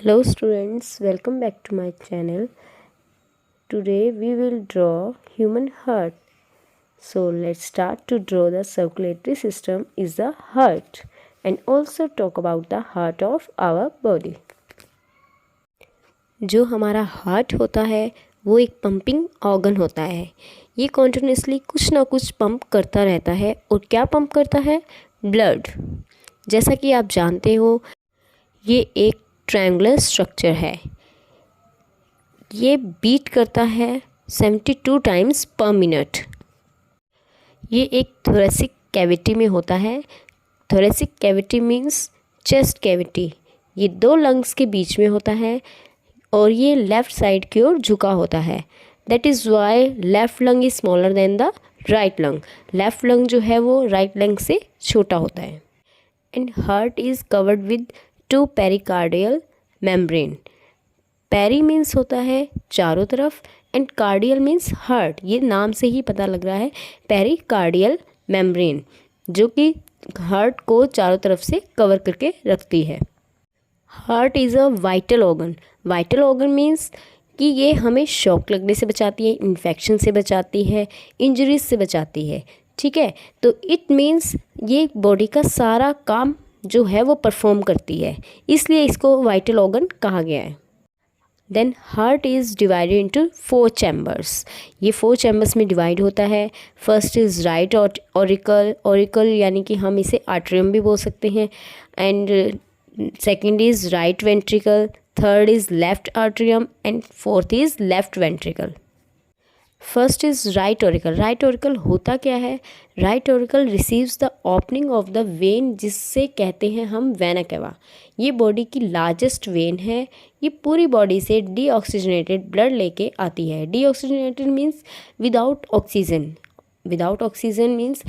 Hello students, welcome back to my channel. Today we will draw human heart. So let's start to draw the circulatory system is the heart and also talk about the heart of our body. जो हमारा heart होता है वो एक pumping organ होता है। ये continuously कुछ ना कुछ पंप करता रहता है और क्या पंप करता है? ब्लड। जैसा कि आप जानते हो ये एक ट्रायंगुलर स्ट्रक्चर है। ये बीट करता है 72 टाइम्स पर मिनट। ये एक थोरेसिक कैविटी में होता है। Thoracic cavity means chest cavity. ये दो लंग्स के बीच में होता है और ये लेफ़्ट साइड की ओर झुका होता है। That is why left lung is smaller than the right lung. Left lung जो है वो राइट लंग से छोटा होता है। And heart is covered with 2 pericardial membrane. Peri means होता है चारों तरफ एंड कार्डियल मीन्स हार्ट। ये नाम से ही पता लग रहा है पेरिकार्डियल मेम्ब्रेन जो कि हार्ट को चारों तरफ से कवर करके रखती है। Heart is a vital organ. Vital organ means कि ये हमें शॉक लगने से बचाती है, इन्फेक्शन से बचाती है, इंजरीज से बचाती है। ठीक है, तो इट मीन्स ये बॉडी का सारा काम जो है वो परफॉर्म करती है, इसलिए इसको वाइटल ऑर्गन कहा गया है। Then heart is divided into 4 chambers. ये 4 चैम्बर्स में डिवाइड होता है। First is right auricle. Auricle यानी कि हम इसे आर्ट्रियम भी बोल सकते हैं। And second is right ventricle, third is left atrium and fourth is left ventricle. First is right auricle. Right auricle होता क्या है? Right auricle receives the opening of the vein, जिससे कहते हैं हम वेना केवा। ये बॉडी की largest when है। ये पूरी बॉडी से डीऑक्सीजनेटेड ब्लड लेके आती है। Deoxygenated means without oxygen. Without oxygen means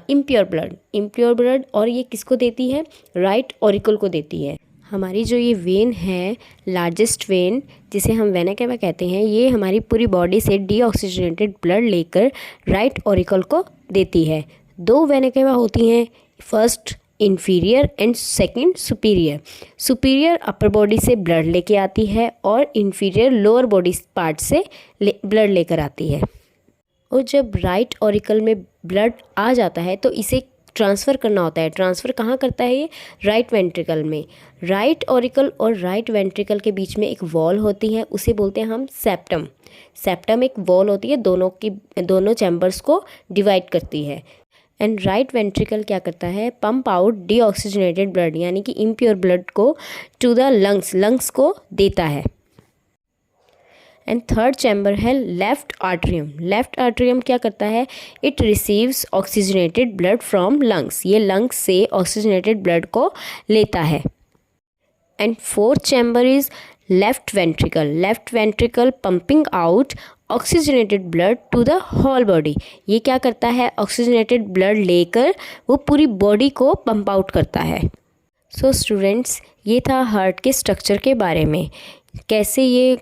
impure blood. Impure blood, और ये किसको देती है? राइट ऑरिकल को देती है। हमारी जो ये वेन है, लार्जेस्ट वेन जिसे हम वेना केवा कहते हैं, ये हमारी पूरी बॉडी से डीऑक्सीजनेटेड ब्लड लेकर राइट ऑरिकल को देती है। 2 वेना केवा होती हैं, first inferior and second superior. Superior upper body से ब्लड लेके आती है और इन्फीरियर लोअर बॉडी पार्ट से ब्लड लेकर आती है। और जब राइट ऑरिकल में ब्लड आ जाता है तो इसे ट्रांसफ़र करना होता है। ट्रांसफ़र कहाँ करता है? ये राइट वेंट्रिकल में। राइट ऑरिकल और राइट वेंट्रिकल के बीच में एक वॉल होती है, उसे बोलते हैं हम सेप्टम। सेप्टम एक वॉल होती है, दोनों चैम्बर्स को डिवाइड करती है। एंड राइट वेंट्रिकल क्या करता है? पंप आउट डीऑक्सीजनेटेड ब्लड यानी कि इम्प्योर ब्लड को टू द लंग्स को देता है। एंड थर्ड चैम्बर है लेफ्ट आर्ट्रियम। लेफ्ट आर्ट्रियम क्या करता है? It receives oxygenated blood from lungs. ये लंग्स से ऑक्सीजनेटेड ब्लड को लेता है। And fourth chamber is left ventricle. Left ventricle pumping out oxygenated blood to the whole body. ये क्या करता है? ऑक्सीजनेटेड ब्लड लेकर वो पूरी बॉडी को पंप आउट करता है। सो स्टूडेंट्स, ये था हार्ट के स्ट्रक्चर के बारे में, कैसे ये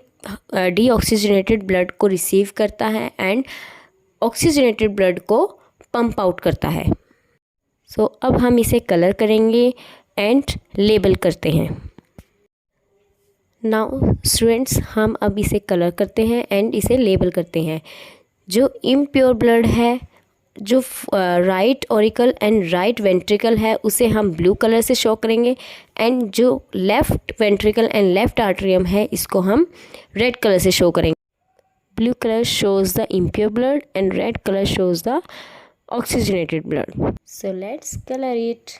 डीऑक्सीजनेटेड ब्लड को रिसीव करता है एंड ऑक्सीजनेटेड ब्लड को पंप आउट करता है। सो अब हम इसे कलर करेंगे एंड लेबल करते हैं। नाउ स्टूडेंट्स, हम अब इसे कलर करते हैं एंड इसे लेबल करते हैं। जो इम्प्योर ब्लड है, जो right auricle and right ventricle है, उसे हम ब्लू कलर से शो करेंगे। एंड जो left ventricle and left atrium है, इसको हम रेड कलर से शो करेंगे। Blue colour shows the impure blood and red colour shows the oxygenated blood. So let's colour it.